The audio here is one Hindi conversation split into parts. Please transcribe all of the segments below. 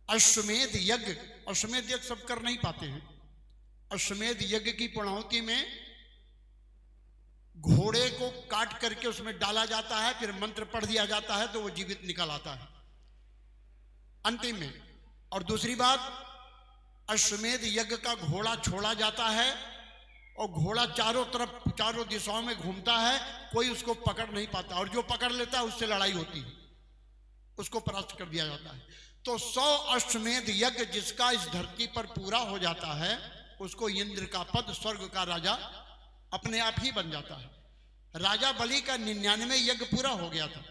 अश्वमेध यज्ञ, अश्वमेध यज्ञ सब कर नहीं पाते हैं। अश्वमेध यज्ञ की पूर्णाहुति में घोड़े को काट करके उसमें डाला जाता है, फिर मंत्र पढ़ दिया जाता है तो वो जीवित निकल आता है अंतिम में। और दूसरी बात, अश्वमेध यज्ञ का घोड़ा छोड़ा जाता है और घोड़ा चारों तरफ चारों दिशाओं में घूमता है, कोई उसको पकड़ नहीं पाता, और जो पकड़ लेता है उससे लड़ाई होती है, उसको परास्त कर दिया जाता है। तो 100 अश्वमेध यज्ञ जिसका इस धरती पर पूरा हो जाता है, उसको इंद्र का पद, स्वर्ग का राजा अपने आप ही बन जाता है। राजा बलि का 99 यज्ञ पूरा हो गया था,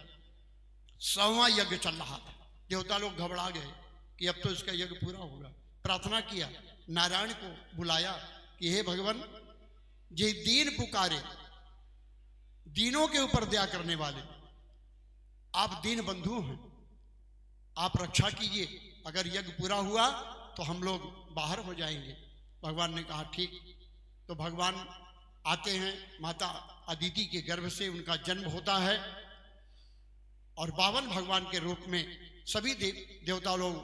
100वां यज्ञ चल रहा था। देवता लोग घबरा गए कि अब तो इसका यज्ञ पूरा होगा। प्रार्थना किया, नारायण को बुलाया कि हे भगवान, जे दीन पुकारे, दीनों के ऊपर दया करने वाले, आप दीन बंधु हैं, आप रक्षा कीजिए। अगर यज्ञ पूरा हुआ तो हम लोग बाहर हो जाएंगे। भगवान ने कहा ठीक। तो भगवान आते हैं, माता अदिति के गर्भ से उनका जन्म होता है और 52 भगवान के रूप में सभी देवता लोग,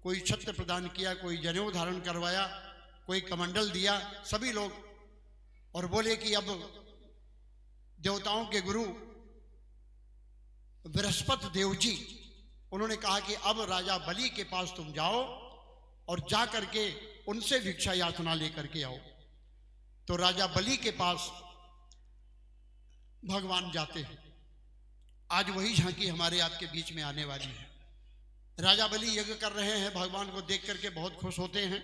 कोई छत्र प्रदान किया, कोई जनेऊ धारण करवाया, कोई कमंडल दिया, सभी लोग, और बोले कि अब देवताओं के गुरु बृहस्पति देव जी, उन्होंने कहा कि अब राजा बलि के पास तुम जाओ और जा करके उनसे भिक्षा याचना लेकर के आओ। तो राजा बलि के पास भगवान जाते हैं। आज वही झांकी हमारे आपके बीच में आने वाली है। राजा बलि यज्ञ कर रहे हैं, भगवान को देख करके बहुत खुश होते हैं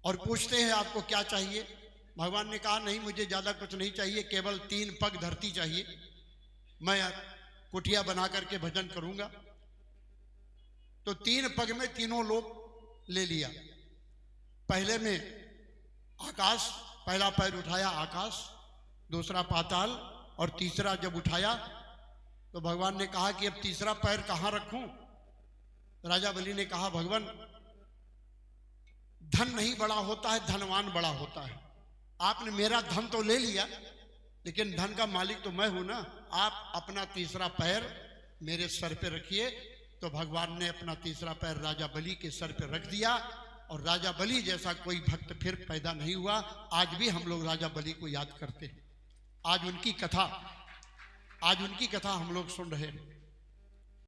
और पूछते हैं आपको क्या चाहिए। भगवान ने कहा नहीं, मुझे ज्यादा कुछ नहीं चाहिए, केवल 3 पग धरती चाहिए, मैं कुटिया बना करके भजन करूंगा। तो 3 पग में तीनों लोग ले लिया। पहले में आकाश, पहला पैर उठाया आकाश, दूसरा पाताल, और तीसरा जब उठाया तो भगवान ने कहा कि अब तीसरा पैर कहां रखूं। राजा बलि ने कहा भगवान, धन नहीं बड़ा होता है, धनवान बड़ा होता है। आपने मेरा धन तो ले लिया, लेकिन धन का मालिक तो मैं हूं ना, आप अपना तीसरा पैर मेरे सर पे रखिए। तो भगवान ने अपना तीसरा पैर राजा बलि के सर पे रख दिया और राजा बलि जैसा कोई भक्त फिर पैदा नहीं हुआ। आज भी हम लोग राजा बलि को याद करते हैं, आज उनकी कथा हम लोग सुन रहे हैं।